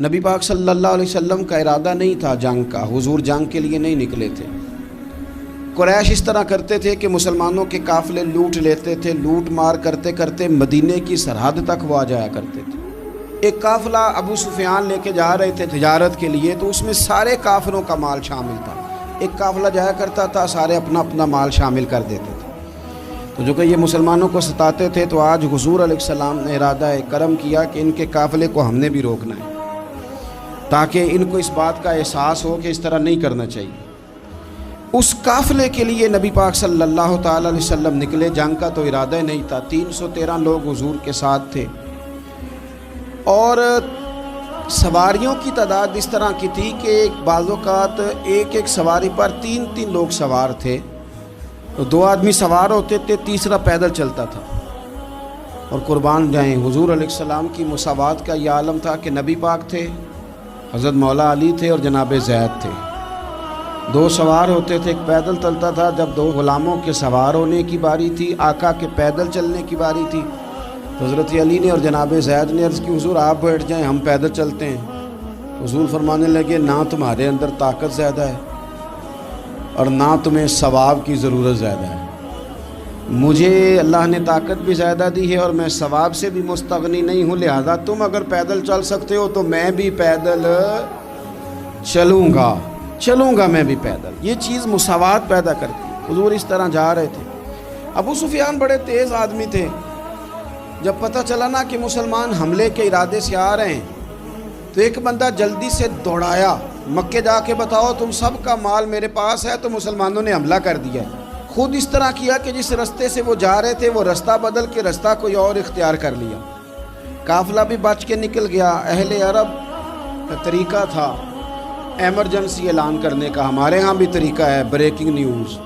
نبی پاک صلی اللہ علیہ وسلم کا ارادہ نہیں تھا جنگ کا، حضور جنگ کے لیے نہیں نکلے تھے۔ قریش اس طرح کرتے تھے کہ مسلمانوں کے قافلے لوٹ لیتے تھے، لوٹ مار کرتے کرتے مدینے کی سرحد تک وہ آ جایا کرتے تھے۔ ایک قافلہ ابو سفیان لے کے جا رہے تھے تجارت کے لیے، تو اس میں سارے کافروں کا مال شامل تھا۔ ایک قافلہ جایا کرتا تھا، سارے اپنا اپنا مال شامل کر دیتے تھے۔ تو جو کہ یہ مسلمانوں کو ستاتے تھے، تو آج حضور علیہ السلام نے ارادہ کرم کیا کہ ان کے قافلے کو ہم نے بھی روکنا ہے، تاکہ ان کو اس بات کا احساس ہو کہ اس طرح نہیں کرنا چاہیے۔ اس قافلے کے لیے نبی پاک صلی اللہ تعالی علیہ وسلم نکلے، جنگ کا تو ارادہ ہی نہیں تھا۔ 313 لوگ حضور کے ساتھ تھے، اور سواریوں کی تعداد اس طرح کی تھی کہ بعض اوقات ایک سواری پر 3 لوگ سوار تھے، تو 2 آدمی سوار ہوتے تھے، تیسرا پیدل چلتا تھا۔ اور قربان جائیں، حضور علیہ السلام کی مساوات کا یہ عالم تھا کہ نبی پاک تھے، حضرت مولا علی تھے اور جناب زید تھے۔ 2 سوار ہوتے تھے، ایک پیدل چلتا تھا۔ جب 2 غلاموں کے سوار ہونے کی باری تھی، آقا کے پیدل چلنے کی باری تھی، تو حضرت علی نے اور جناب زید نے عرض کی حضور آپ بیٹھ جائیں، ہم پیدل چلتے ہیں۔ حضور فرمانے لگے نہ تمہارے اندر طاقت زیادہ ہے اور نہ تمہیں ثواب کی ضرورت زیادہ ہے، مجھے اللہ نے طاقت بھی زیادہ دی ہے اور میں ثواب سے بھی مستغنی نہیں ہوں، لہذا تم اگر پیدل چل سکتے ہو تو میں بھی پیدل چلوں گا میں بھی پیدل۔ یہ چیز مساوات پیدا کرتی ہے۔ حضور اس طرح جا رہے تھے۔ ابو سفیان بڑے تیز آدمی تھے، جب پتہ چلا نا کہ مسلمان حملے کے ارادے سے آ رہے ہیں، تو ایک بندہ جلدی سے دوڑایا، مکے جا کے بتاؤ تم سب کا مال میرے پاس ہے، تو مسلمانوں نے حملہ کر دیا۔ خود اس طرح کیا کہ جس رستے سے وہ جا رہے تھے وہ رستہ بدل کے رستہ کوئی اور اختیار کر لیا۔ قافلہ بھی بچ کے نکل گیا۔ اہل عرب کا طریقہ تھا ایمرجنسی اعلان کرنے کا، ہمارے ہاں بھی طریقہ ہے بریکنگ نیوز،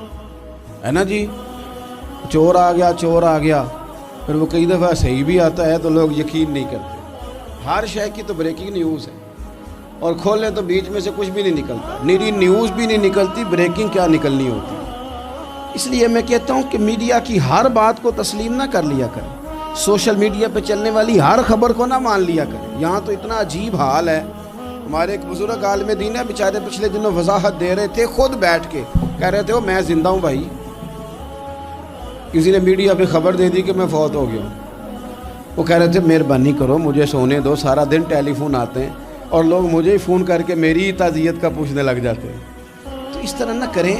ہے نا جی، چور آ گیا، پھر وہ کئی دفعہ صحیح بھی آتا ہے تو لوگ یقین نہیں کرتے۔ ہر شے کی تو بریکنگ نیوز ہے، اور کھولیں تو بیچ میں سے کچھ بھی نہیں نکلتا، نیری نیوز بھی نہیں نکلتی، بریکنگ کیا نکلنی ہوتی ہے۔ اس لیے میں کہتا ہوں کہ میڈیا کی ہر بات کو تسلیم نہ کر لیا کریں، سوشل میڈیا پہ چلنے والی ہر خبر کو نہ مان لیا کریں۔ یہاں تو اتنا عجیب حال ہے، ہمارے ایک بزرگ عالم دین ہے، بیچارے پچھلے دنوں وضاحت دے رہے تھے، خود بیٹھ کے کہہ رہے تھے میں زندہ ہوں بھائی، کسی نے میڈیا پہ خبر دے دی کہ میں فوت ہو گیا ہوں۔ وہ کہہ رہے تھے مہربانی کرو مجھے سونے دو، سارا دن ٹیلی فون آتے ہیں اور لوگ مجھے ہی فون کر کے میری ہی تعزیت کا پوچھنے لگ جاتے ہیں۔ تو اس طرح نہ کریں،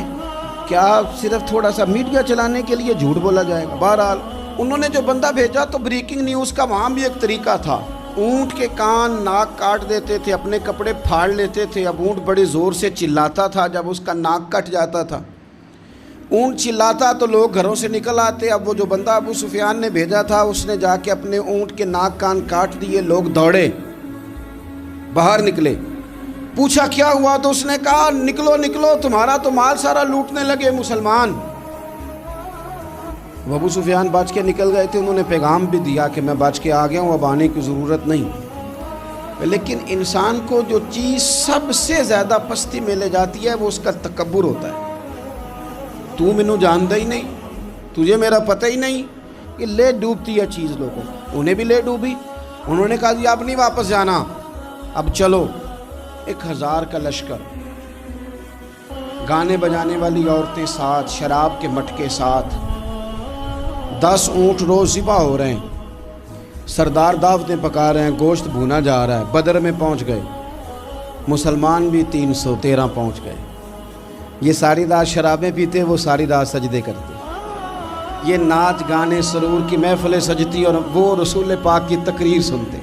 کیا صرف تھوڑا سا میڈیا چلانے کے لیے جھوٹ بولا جائے گا؟ بہرحال انہوں نے جو بندہ بھیجا تو بریکنگ نیوز کا وہاں بھی ایک طریقہ تھا، اونٹ کے کان ناک کاٹ دیتے تھے، اپنے کپڑے پھاڑ لیتے تھے۔ اب اونٹ بڑے زور سے چلاتا تھا، جب اس کا ناک کٹ جاتا تھا، اونٹ چلاتا تو لوگ گھروں سے نکل آتے۔ اب وہ جو بندہ ابو سفیان نے بھیجا تھا، اس نے جا کے اپنے اونٹ کے ناک کان کاٹ دیے، لوگ دوڑے باہر نکلے، پوچھا کیا ہوا، تو اس نے کہا نکلو تمہارا تو مال سارا لوٹنے لگے مسلمان۔ وہ ابو سفیان بچ کے نکل گئے تھے، انہوں نے پیغام بھی دیا کہ میں بچ کے آ گیا ہوں، اب آنے کی ضرورت نہیں۔ لیکن انسان کو جو چیز سب سے زیادہ پستی میں لے جاتی ہے وہ اس کا تکبر ہوتا ہے۔ تو مینوں جانتا ہی نہیں، تجھے میرا پتہ ہی نہیں، کہ لے ڈوبتی ہے چیز لوگوں، انہیں بھی لے ڈوبی۔ انہوں نے کہا جی اب نہیں واپس جانا، اب چلو۔ 1000 کا لشکر، گانے بجانے والی عورتیں ساتھ، شراب کے مٹکے ساتھ، 10 اونٹ روز ذبح ہو رہے ہیں، سردار دعوتیں پکا رہے ہیں، گوشت بھونا جا رہا ہے۔ بدر میں پہنچ گئے، مسلمان بھی 313 پہنچ گئے۔ یہ ساری رات شرابیں پیتے، وہ ساری رات سجدے کرتے، یہ ناچ گانے سرور کی محفلیں سجتی اور وہ رسول پاک کی تقریر سنتے،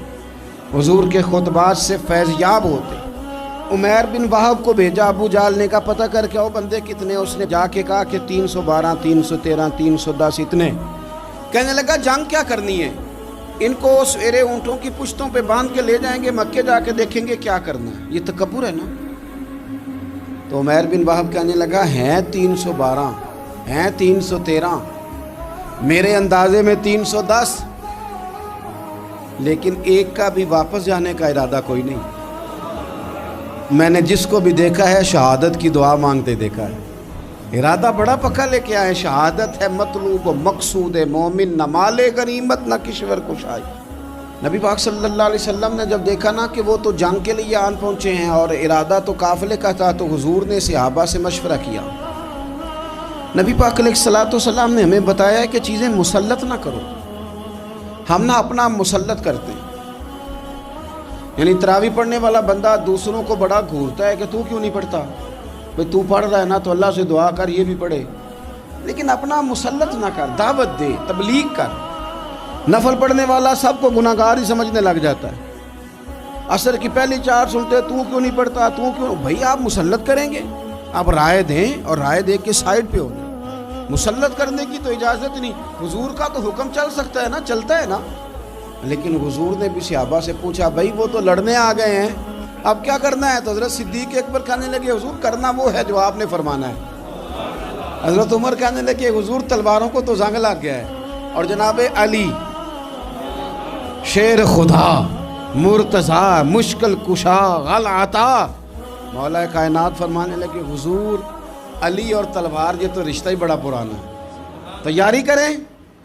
حضور کے خطبات سے فیض یاب ہوتے۔ عمیر بن وہب کو بھیجا ابو جہل نے، کہا پتہ کر کے آؤ بندے کتنے۔ اس نے جا کے کہا کہ 312 313 310 اتنے۔ کہنے لگا جنگ کیا کرنی ہے، ان کو سویرے اونٹوں کی پشتوں پہ باندھ کے لے جائیں گے، مکے جا کے دیکھیں گے کیا کرنا ہے۔ یہ تکبر ہے نا۔ تو عمیر بن وہب کہنے لگا ہیں 312 ہیں 313، میرے اندازے میں 310، لیکن ایک کا بھی واپس جانے کا ارادہ کوئی نہیں۔ میں نے جس کو بھی دیکھا ہے شہادت کی دعا مانگتے دیکھا ہے، ارادہ بڑا پکا لے کے آئے، شہادت ہے مطلوب و مقصود مومن، نہ مال غنیمت نہ کشور کشائی۔ نبی پاک صلی اللہ علیہ وسلم نے جب دیکھا نا کہ وہ تو جنگ کے لیے آن پہنچے ہیں اور ارادہ تو قافلے کا تھا، تو حضور نے صحابہ سے مشورہ کیا. نبی پاک علیہ الصلوۃ والسلام نے ہمیں بتایا ہے کہ چیزیں مسلط نہ کرو. ہم نہ اپنا مسلط کرتے ہیں، یعنی تراویح پڑھنے والا بندہ دوسروں کو بڑا گھورتا ہے کہ تو کیوں نہیں پڑھتا، بھئی تو پڑھ رہا ہے نا تو اللہ سے دعا کر یہ بھی پڑھے، لیکن اپنا مسلط نہ کر، دعوت دے، تبلیغ کر. نفل پڑھنے والا سب کو گناہگار ہی سمجھنے لگ جاتا ہے. عصر کی پہلی 4 سنتے تو کیوں نہیں پڑھتا، تو کیوں. بھئی آپ مسلط کریں گے، آپ رائے دیں اور رائے دے کے سائڈ پہ ہو جائیں. مسلط کرنے کی تو اجازت نہیں. حضور کا تو حکم چل سکتا ہے نا، چلتا ہے نا. لیکن حضور نے بھی صحابہ سے پوچھا، بھائی وہ تو لڑنے آ گئے ہیں، اب کیا کرنا ہے؟ تو حضرت صدیق اکبر کہنے لگے، حضور کرنا وہ ہے جو آپ نے فرمانا ہے. حضرت عمر کہنے لگے، حضور تلواروں کو تو زنگ لگ گیا ہے. اور جناب علی شیر خدا مرتضیٰ مشکل کشا غل عطا، مولا کائنات فرمانے لگے، حضور علی اور تلوار یہ تو رشتہ ہی بڑا پرانا ہے، تیاری کریں.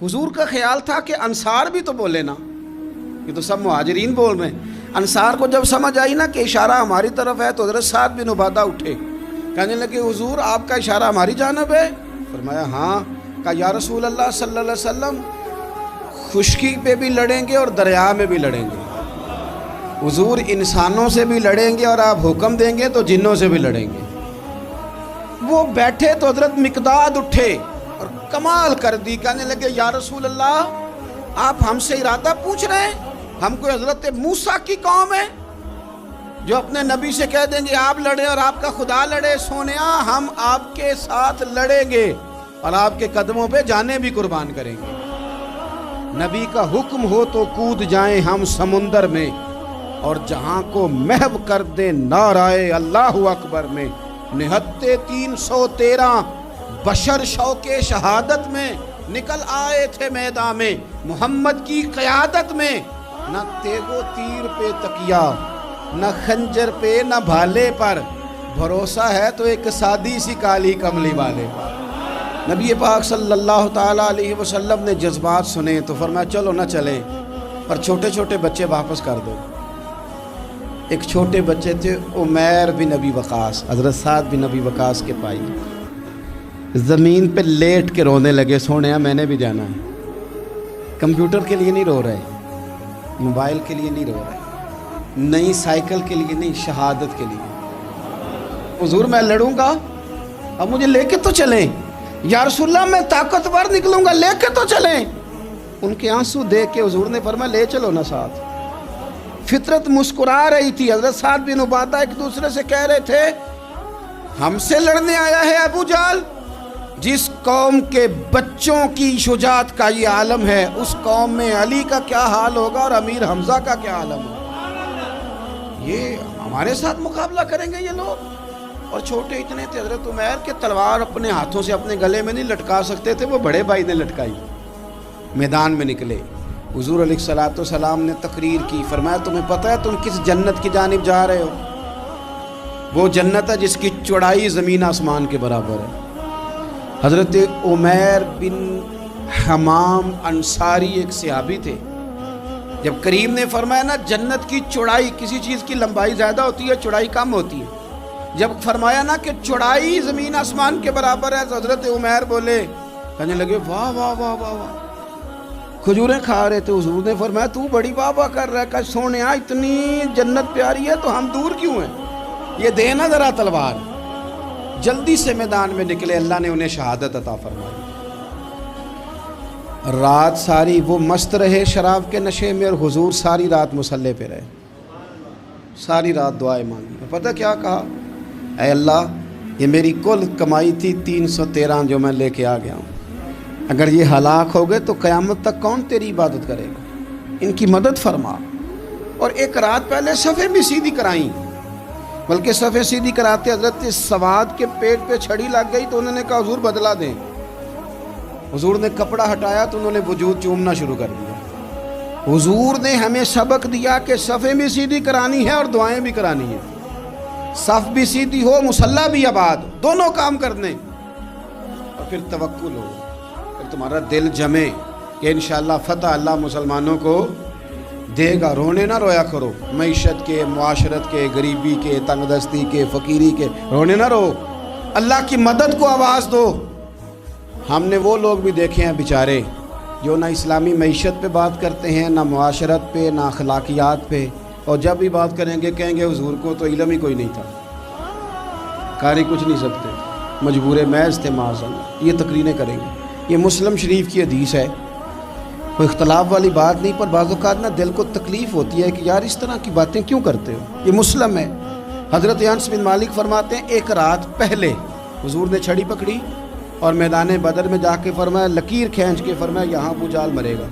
حضور کا خیال تھا کہ انصار بھی تو بولے نا، یہ تو سب مہاجرین بول رہے ہیں. انصار کو جب سمجھ آئی نا کہ اشارہ ہماری طرف ہے تو حضرت سعد بن عبادہ اٹھے، کہنے لگے، حضور آپ کا اشارہ ہماری جانب ہے؟ فرمایا ہاں. کہا یا رسول اللہ صلی اللہ علیہ وسلم خشکی پہ بھی لڑیں گے اور دریا میں بھی لڑیں گے. حضور انسانوں سے بھی لڑیں گے اور آپ حکم دیں گے تو جنوں سے بھی لڑیں گے. وہ بیٹھے تو حضرت مقداد اٹھے اور کمال کر دی، کہنے لگے یا رسول اللہ آپ ہم سے ارادہ پوچھ رہے ہیں؟ ہم کوئی حضرت موسیٰ کی قوم ہے جو اپنے نبی سے کہہ دیں گے آپ لڑیں اور آپ کا خدا لڑے؟ سونیا ہم آپ کے ساتھ لڑیں گے اور آپ کے قدموں پہ جانیں بھی قربان کریں گے. نبی کا حکم ہو تو کود جائیں ہم سمندر میں اور جہاں کو محو کر دیں نعرہ اللہ اکبر میں. نہتے 313 بشر شوق شہادت میں نکل آئے تھے میدان میں محمد کی قیادت میں. نہ تیگ و تیر پہ تکیا، نہ خنجر پہ، نہ بھالے پر، بھروسہ ہے تو ایک سادی سی کالی کملی والے پر. نبی پاک صلی اللہ تعالیٰ علیہ وسلم نے جذبات سنے تو فرمایا چلو نہ چلیں، پر چھوٹے چھوٹے بچے واپس کر دو. ایک چھوٹے بچے تھے عمیر بن ابی وقاص، حضرت سعد بن ابی وقاص کے بھائی، زمین پہ لیٹ کے رونے لگے، سونیا میں نے بھی جانا ہے. کمپیوٹر کے لیے نہیں رو رہے، موبائل کے لیے نہیں رو رہے، نئی سائیکل کے لیے نہیں، شہادت کے لیے. حضور میں لڑوں گا، اب مجھے لے کے تو چلیں. یا رسول اللہ میں طاقتور نکلوں گا، لے کے تو چلیں. ان کے آنسو دیکھ کے حضور نے فرمایا لے چلو نا ساتھ. فطرت مسکرا رہی تھی. حضرت سعد بن عبادہ ایک دوسرے سے کہہ رہے تھے ہم سے لڑنے آیا ہے ابو جہل، جس قوم کے بچوں کی شجاعت کا یہ عالم ہے اس قوم میں علی کا کیا حال ہوگا اور امیر حمزہ کا کیا عالم ہوگا. یہ ہمارے ساتھ مقابلہ کریں گے یہ لوگ. اور چھوٹے اتنے تھے حضرت عمیر کے تلوار اپنے ہاتھوں سے اپنے گلے میں نہیں لٹکا سکتے تھے، وہ بڑے بھائی نے لٹکائی. میدان میں نکلے، حضور علیہ الصلوۃ والسلام نے تقریر کی، فرمایا تمہیں پتہ ہے تم کس جنت کی جانب جا رہے ہو؟ وہ جنت ہے جس کی چوڑائی زمین آسمان کے برابر ہے. حضرت عمیر بن حمام انصاری ایک صحابی تھے. جب کریم نے فرمایا نا جنت کی چوڑائی، کسی چیز کی لمبائی زیادہ ہوتی ہے چوڑائی کم ہوتی ہے، جب فرمایا نا کہ چوڑائی زمین آسمان کے برابر ہے تو حضرت عمیر بولے، کہنے لگے واہ واہ واہ واہ واہ. کھجوریں کھا رہے تھے، حضور نے فرمایا تو بڑی واہ واہ کر رہا ہے، کہ سونیا اتنی جنت پیاری ہے تو ہم دور کیوں ہیں، یہ دے نا ذرا تلوار. جلدی سے میدان میں نکلے، اللہ نے انہیں شہادت عطا فرمائی. رات ساری وہ مست رہے شراب کے نشے میں اور حضور ساری رات مصلی پہ رہے، ساری رات دعائیں مانگی. پتہ کیا کہا؟ اے اللہ یہ میری کل کمائی تھی 313 جو میں لے کے آ گیا ہوں، اگر یہ ہلاک ہو گئے تو قیامت تک کون تیری عبادت کرے گا، ان کی مدد فرما. اور ایک رات پہلے صفیں بھی سیدھی کرائیں، بلکہ صفیں سیدھی کراتے حضرت سواد کے پیٹ پہ چھڑی لگ گئی تو انہوں نے کہا حضور بدلا دیں. حضور نے کپڑا ہٹایا تو انہوں نے وجود چومنا شروع کر دیا. حضور نے ہمیں سبق دیا کہ صفیں بھی سیدھی کرانی ہے اور دعائیں بھی کرانی ہیں. صف بھی سیدھی ہو، مصلی بھی آباد، دونوں کام کرنے، اور پھر توکل ہو، پھر تمہارا دل جمے کہ انشاءاللہ فتح اللہ مسلمانوں کو دے گا، رونے نہ رویا کرو، معیشت کے، معاشرت کے، غریبی کے، تنگ دستی کے، فقیری کے رونے نہ رو، اللہ کی مدد کو آواز دو۔ ہم نے وہ لوگ بھی دیکھے ہیں بیچارے جو نہ اسلامی معیشت پہ بات کرتے ہیں، نہ معاشرت پہ، نہ اخلاقیات پہ، اور جب بھی بات کریں گے کہیں گے حضور کو تو علم ہی کوئی نہیں تھا، قاری کچھ نہیں سکتے، مجبور محض تھے معاذ اللہ۔ یہ تقریریں کریں گے۔ یہ مسلم شریف کی حدیث ہے، کوئی اختلاف والی بات نہیں، پر بعض اوقات نا دل کو تکلیف ہوتی ہے کہ یار اس طرح کی باتیں کیوں کرتے ہو۔ یہ مسلم ہے۔ حضرت انس بن مالک فرماتے ہیں ایک رات پہلے حضور نے چھڑی پکڑی اور میدان بدر میں جا کے فرمایا، لکیر کھینچ کے فرمایا یہاں ابو جہل مرے گا،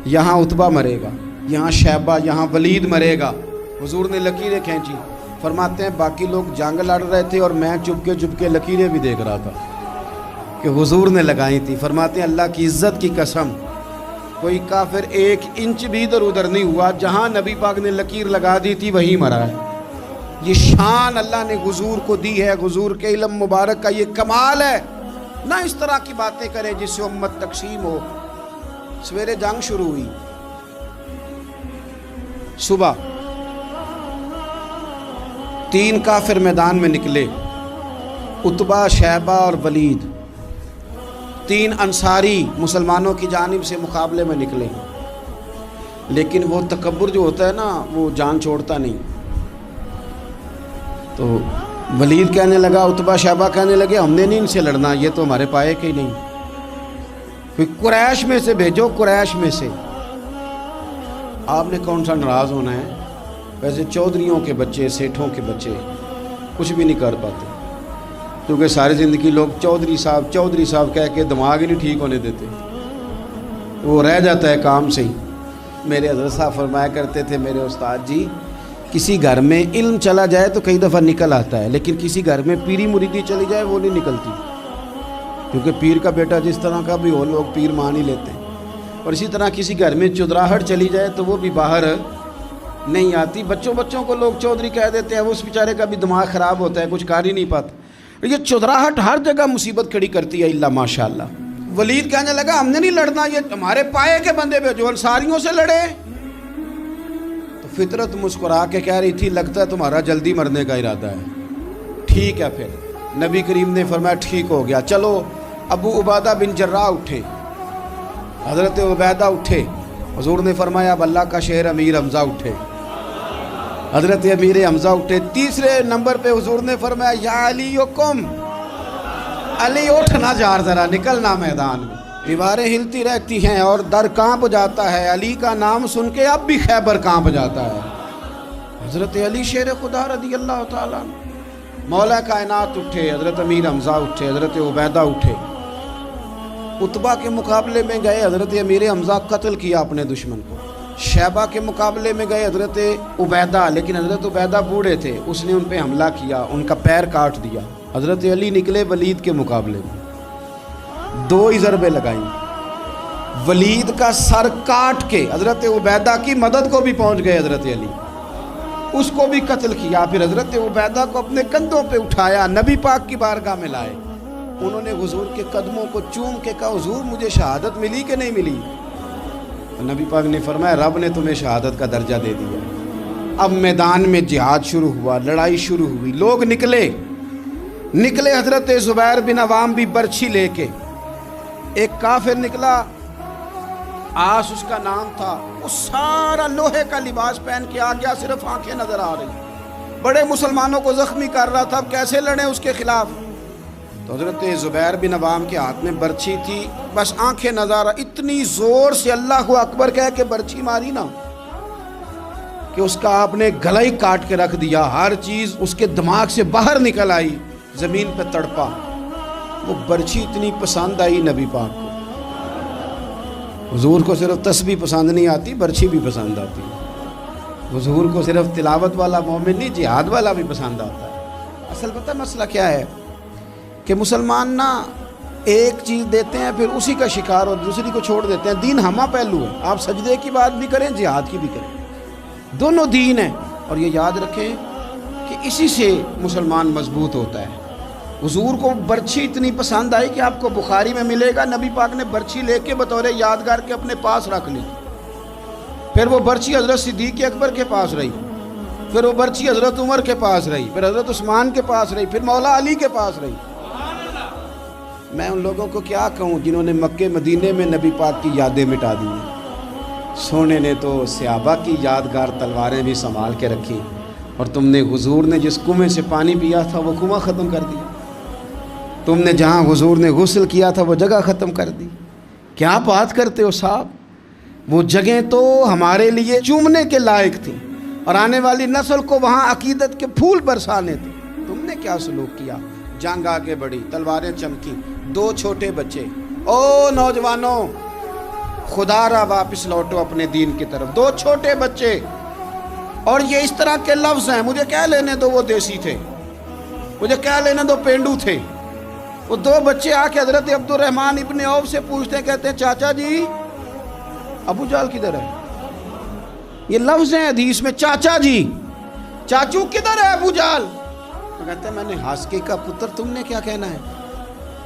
یہاں عتبہ مرے گا، یہاں شیبہ، یہاں ولید مرے گا۔ حضور نے لکیریں کھینچی۔ فرماتے ہیں باقی لوگ جنگ لڑ رہے تھے اور میں چپ کے لکیریں بھی دیکھ رہا تھا کہ حضور نے لگائی تھی۔ فرماتے ہیں اللہ کی عزت کی قسم کوئی کافر 1 انچ بھی ادھر ادھر نہیں ہوا، جہاں نبی پاک نے لکیر لگا دی تھی وہیں مرا ہے۔ یہ شان اللہ نے حضور کو دی ہے، حضور کے علم مبارک کا یہ کمال ہے۔ نہ اس طرح کی باتیں کریں جس سے امت تقسیم ہو۔ سویرے جنگ شروع ہوئی، صبح 3 کافر میدان میں نکلے، عتبہ، شیبہ اور ولید، 3 انصاری مسلمانوں کی جانب سے مقابلے میں نکلے۔ لیکن وہ تکبر جو ہوتا ہے نا وہ جان چھوڑتا نہیں۔ تو ولید کہنے لگا، عتبہ شیبہ کہنے لگے ہم نے نہیں ان سے لڑنا، یہ تو ہمارے پائے کے ہی نہیں، کوئی قریش میں سے بھیجو، قریش میں سے۔ آپ نے کون سا ناراض ہونا ہے؟ ویسے چودھریوں کے بچے، سیٹھوں کے بچے کچھ بھی نہیں کر پاتے، کیونکہ ساری زندگی لوگ چودھری صاحب کہہ کے دماغ ہی نہیں ٹھیک ہونے دیتے، وہ رہ جاتا ہے کام سے ہی۔ میرے حضرت صاحب فرمایا کرتے تھے، میرے استاد جی، کسی گھر میں علم چلا جائے تو کئی دفعہ نکل آتا ہے، لیکن کسی گھر میں پیری مریدی چلی جائے وہ نہیں نکلتی، کیونکہ پیر کا بیٹا جس طرح کا بھی ہو لوگ پیر مان ہی لیتے ہیں۔ اور اسی طرح کسی گھر میں چودراہٹ چلی جائے تو وہ بھی باہر نہیں آتی۔ بچوں کو لوگ چودھری کہہ دیتے ہیں، اس بیچارے کا بھی دماغ خراب ہوتا ہے، کچھ کر ہی نہیں پاتا۔ یہ چودراہٹ ہر جگہ مصیبت کھڑی کرتی ہے الا ماشاءاللہ۔ ولید کہنے لگا ہم نے نہیں لڑنا، یہ ہمارے پائے کے بندے پہ جو انصاریوں سے لڑے۔ تو فطرت مسکرا کے کہہ رہی تھی لگتا ہے تمہارا جلدی مرنے کا ارادہ ہے، ٹھیک ہے۔ پھر نبی کریم نے فرمایا ٹھیک ہو گیا، چلو۔ ابو عبیدہ بن جراح اٹھے، حضرت عبیدہ اٹھے، حضور نے فرمایا اب اللہ کا شہر امیر حمزہ اٹھے، حضرت امیر حمزہ اٹھے۔ تیسرے نمبر پہ حضور نے فرمایا یا علی یکم، علی اٹھنا جار ذرا نکلنا میدان میں۔ دیواریں ہلتی رہتی ہیں اور در کانپ جاتا ہے، علی کا نام سن کے اب بھی خیبر کانپ جاتا ہے۔ حضرت علی شیر خدا رضی اللہ تعالیٰ مولا کائنات اٹھے، حضرت امیر حمزہ اٹھے، حضرت عبیدہ اٹھے، عتبہ کے مقابلے میں گئے، حضرت امیر حمزہ قتل کیا اپنے دشمن کو۔ شیبہ کے مقابلے میں گئے حضرت عبیدہ، لیکن حضرت عبیدہ بوڑھے تھے، اس نے ان پہ حملہ کیا، ان کا پیر کاٹ دیا۔ حضرت علی نکلے ولید کے مقابلے میں، 2 ہی ضربیں لگائیں، ولید کا سر کاٹ کے حضرت عبیدہ کی مدد کو بھی پہنچ گئے حضرت علی، اس کو بھی قتل کیا۔ پھر حضرت عبیدہ کو اپنے کندھوں پہ اٹھایا، نبی پاک کی بارگاہ میں لائے، انہوں نے حضور کے قدموں کو چوم کے کہا حضور مجھے شہادت ملی کہ نہیں ملی؟ نبی پاک نے فرمایا رب نے تمہیں شہادت کا درجہ دے دیا۔ اب میدان میں جہاد شروع ہوا، لڑائی شروع ہوئی، لوگ نکلے۔ حضرت زبیر بن عوام بھی برچھی لے کے، ایک کافر نکلا، آس اس کا نام تھا، وہ سارا لوہے کا لباس پہن کے آ گیا، صرف آنکھیں نظر آ رہی، بڑے مسلمانوں کو زخمی کر رہا تھا، اب کیسے لڑیں اس کے خلاف؟ تو حضرت زبیر بن عوام کے ہاتھ میں برچھی تھی، بس آنکھیں نظر، اتنی زور سے اللہ اکبر کہہ کے برچھی ماری نا کہ اس کا آپ نے گلا ہی کاٹ کے رکھ دیا، ہر چیز اس کے دماغ سے باہر نکل آئی، زمین پہ تڑپا۔ وہ برچھی اتنی پسند آئی نبی پاک کو، حضور کو صرف تسبیح پسند نہیں آتی، برچھی بھی پسند آتی، حضور کو صرف تلاوت والا مومن نہیں، جہاد والا بھی پسند آتا ہے۔ اصل پتہ مسئلہ کیا ہے کہ مسلمان نا ایک چیز دیتے ہیں پھر اسی کا شکار اور دوسری کو چھوڑ دیتے ہیں۔ دین ہمہ پہلو ہے، آپ سجدے کی بات بھی کریں، جہاد کی بھی کریں، دونوں دین ہیں۔ اور یہ یاد رکھیں کہ اسی سے مسلمان مضبوط ہوتا ہے۔ حضور کو برچھی اتنی پسند آئی کہ آپ کو بخاری میں ملے گا، نبی پاک نے برچھی لے کے بطور یادگار کے اپنے پاس رکھ لی۔ پھر وہ برچی حضرت صدیق اکبر کے پاس رہی، پھر وہ برچی حضرت عمر کے پاس رہی، پھر حضرت عثمان کے پاس رہی، پھر مولا علی کے پاس رہی۔ میں ان لوگوں کو کیا کہوں جنہوں نے مکے مدینے میں نبی پاک کی یادیں مٹا دی ہیں۔ سونے نے تو صحابہ کی یادگار تلواریں بھی سنبھال کے رکھی، اور تم نے حضور نے جس کنویں سے پانی پیا تھا وہ کنواں ختم کر دیا، تم نے جہاں حضور نے غسل کیا تھا وہ جگہ ختم کر دی۔ کیا بات کرتے ہو صاحب، وہ جگہیں تو ہمارے لیے چومنے کے لائق تھیں اور آنے والی نسل کو وہاں عقیدت کے پھول برسانے تھے۔ تم نے کیا سلوک کیا؟ جنگ آگے بڑھی، تلواریں چمکی، 2 چھوٹے بچے۔ او نوجوانوں، خدا را واپس لوٹو اپنے دین کی طرف۔ 2 چھوٹے بچے، اور یہ اس طرح کے لفظ ہیں، مجھے کہہ لینے دو وہ دیسی تھے، مجھے کہہ لینے دو پینڈو تھے۔ وہ 2 بچے آ کے حضرت عبد الرحمن ابن عوف سے پوچھتے ہیں، کہتے ہیں چاچا جی ابو جہل کدھر ہے؟ یہ لفظ ہیں حدیث میں، چاچا جی، چاچو کدھر ہے ابو جہل؟ تو کہتے ہیں میں نے ہاسکے کا پتر، تم نے کیا کہنا ہے؟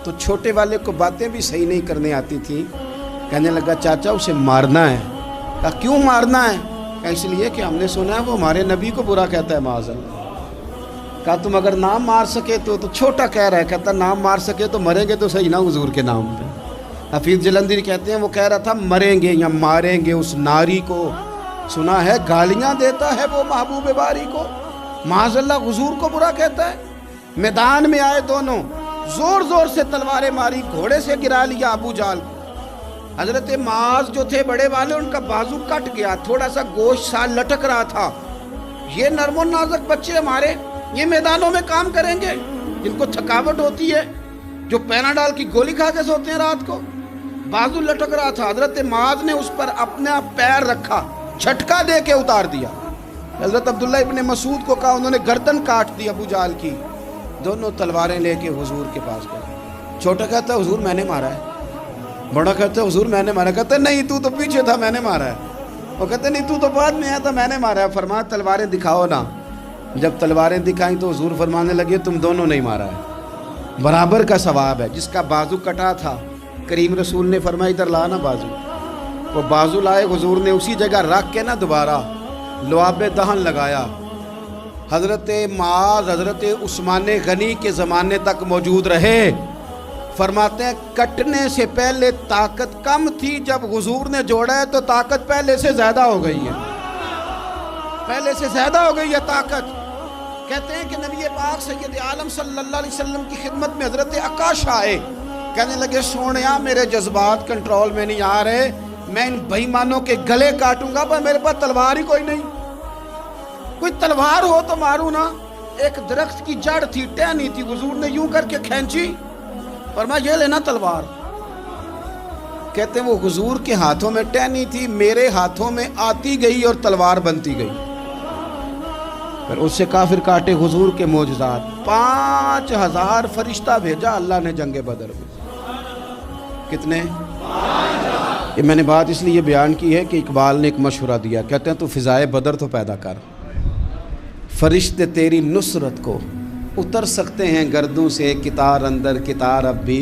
تو چھوٹے والے کو باتیں بھی صحیح نہیں کرنے آتی تھی، کہنے لگا چاچا اسے مارنا ہے۔ کہا کیوں مارنا ہے؟ کہا اس لیے کہ ہم نے سنا ہے وہ ہمارے نبی کو برا کہتا ہے معاذ اللہ۔ کہا تم اگر نام مار سکے تو چھوٹا کہہ رہا ہے، کہتا نام مار سکے تو مریں گے تو صحیح نا حضور کے نام پہ۔ حفیظ جلندری کہتے ہیں وہ کہہ رہا تھا مریں گے یا ماریں گے اس ناری کو، سنا ہے گالیاں دیتا ہے وہ محبوب باری کو، معاذ اللہ حضور کو برا کہتا ہے۔ میدان میں آئے دونوں، زور زور سے تلواریں ماری، گھوڑے سے گرا لیا ابو جہل۔ حضرت معاذ جو تھے بڑے والے، ان کا بازو کٹ گیا، تھوڑا سا گوشت سا لٹک رہا تھا۔ یہ نرم و نازک بچے ہمارے، یہ میدانوں میں کام کریں گے؟ جن کو تھکاوٹ ہوتی ہے، جو پیناڈال کی گولی کھا کے سوتے ہیں رات کو، بازو لٹک رہا تھا۔ حضرت معاذ نے اس پر اپنا پیر رکھا، جھٹکا دے کے اتار دیا۔ حضرت عبداللہ ابن مسعود کو کہا، انہوں نے گردن کاٹ دی ابو جہل کی۔ دونوں تلواریں لے کے حضور کے پاس گئے۔ چھوٹا کہتا ہے حضور میں نے مارا ہے، بڑا کہتا ہے حضور میں نے مارا ہے۔ کہتا ہے نہیں تو پیچھے تھا، میں نے مارا ہے۔ وہ کہتے نہیں تو بعد میں آیا تھا، میں نے مارا ہے۔ فرمایا تلواریں دکھاؤ نا۔ جب تلواریں دکھائیں تو حضور فرمانے لگے تم دونوں نہیں مارا ہے، برابر کا ثواب ہے۔ جس کا بازو کٹا تھا کریم رسول نے فرمایا ادھر لا نا بازو، وہ بازو لائے، حضور نے اسی جگہ رکھ کے نا دوبارہ لعاب دہن لگایا۔ حضرت معاذ حضرت عثمان غنی کے زمانے تک موجود رہے۔ فرماتے ہیں کٹنے سے پہلے طاقت کم تھی، جب حضور نے جوڑا ہے تو طاقت پہلے سے زیادہ ہو گئی ہے، پہلے سے زیادہ ہو گئی ہے طاقت۔ کہتے ہیں کہ نبی پاک سید عالم صلی اللہ علیہ وسلم کی خدمت میں حضرت عکاش آئے، کہنے لگے سونیا میرے جذبات کنٹرول میں نہیں آ رہے، میں ان بے ایمانوں کے گلے کاٹوں گا، پر میرے پاس تلوار ہی کوئی نہیں، کوئی تلوار ہو تو ماروں نا۔ ایک درخت کی جڑ تھی، ٹہنی تھی، حضور نے یوں کر کے کھینچی، فرمایا یہ لینا تلوار۔ کہتے ہیں وہ حضور کے ہاتھوں میں ٹہنی تھی، میرے ہاتھوں میں آتی گئی اور تلوار بنتی گئی۔ پھر اس سے کافر کاٹے حضور کے معجزات۔ 5000 فرشتہ بھیجا اللہ نے جنگ بدر میں۔ کتنے؟ یہ میں نے بات اس لیے بیان کی ہے کہ اقبال نے ایک مشورہ دیا، کہتے ہیں تو فضائے بدر تو پیدا کر، فرشتے تیری نصرت کو اتر سکتے ہیں گردوں سے، کتار اندر کتار اب بھی۔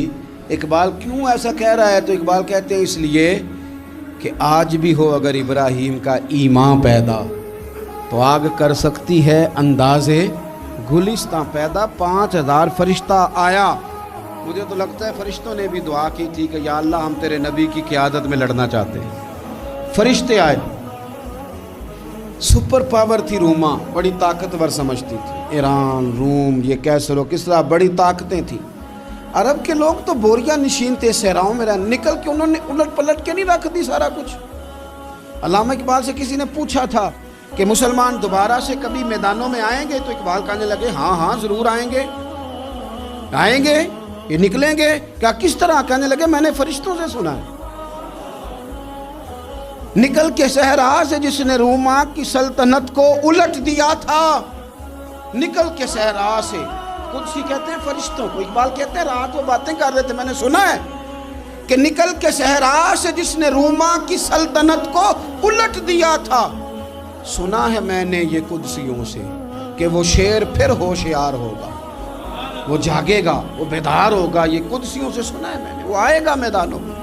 اقبال کیوں ایسا کہہ رہا ہے؟ تو اقبال کہتے ہیں اس لیے کہ آج بھی ہو اگر ابراہیم کا ایمان پیدا تو آگ کر سکتی ہے انداز گلستان پیدا۔ 5000 فرشتہ آیا۔ مجھے تو لگتا ہے فرشتوں نے بھی دعا کی تھی کہ یا اللہ ہم تیرے نبی کی قیادت میں لڑنا چاہتے ہیں۔ فرشتے آئے، سپر پاور تھی روما، بڑی طاقتور سمجھتی تھی، ایران، روم، یہ کیسر و کسرا، بڑی طاقتیں تھیں۔ عرب کے لوگ تو بوریا نشین تھے، صحراؤں میں نکل کے انہوں نے الٹ پلٹ کے نہیں رکھ دی سارا کچھ۔ علامہ اقبال سے کسی نے پوچھا تھا کہ مسلمان دوبارہ سے کبھی میدانوں میں آئیں گے؟ تو اقبال کہنے لگے ہاں ہاں ضرور آئیں گے، آئیں گے، یہ نکلیں گے۔ کیا کس طرح؟ کہنے لگے میں نے فرشتوں سے سنا ہے، نکل کے صحرا سے جس نے روما کی سلطنت کو الٹ دیا تھا، نکل کے صحرا سے۔ قدسی کہتے ہیں فرشتوں کو، اقبال کہتے ہیں رات وہ باتیں کر رہے تھے، میں نے سنا ہے کہ نکل کے صحرا سے جس نے روما کی سلطنت کو الٹ دیا تھا، سنا ہے میں نے یہ قدسیوں سے کہ وہ شیر پھر ہوشیار ہوگا، وہ جاگے گا، وہ بیدار ہوگا۔ یہ قدسیوں سے سنا ہے میں نے، وہ آئے گا میدانوں میں۔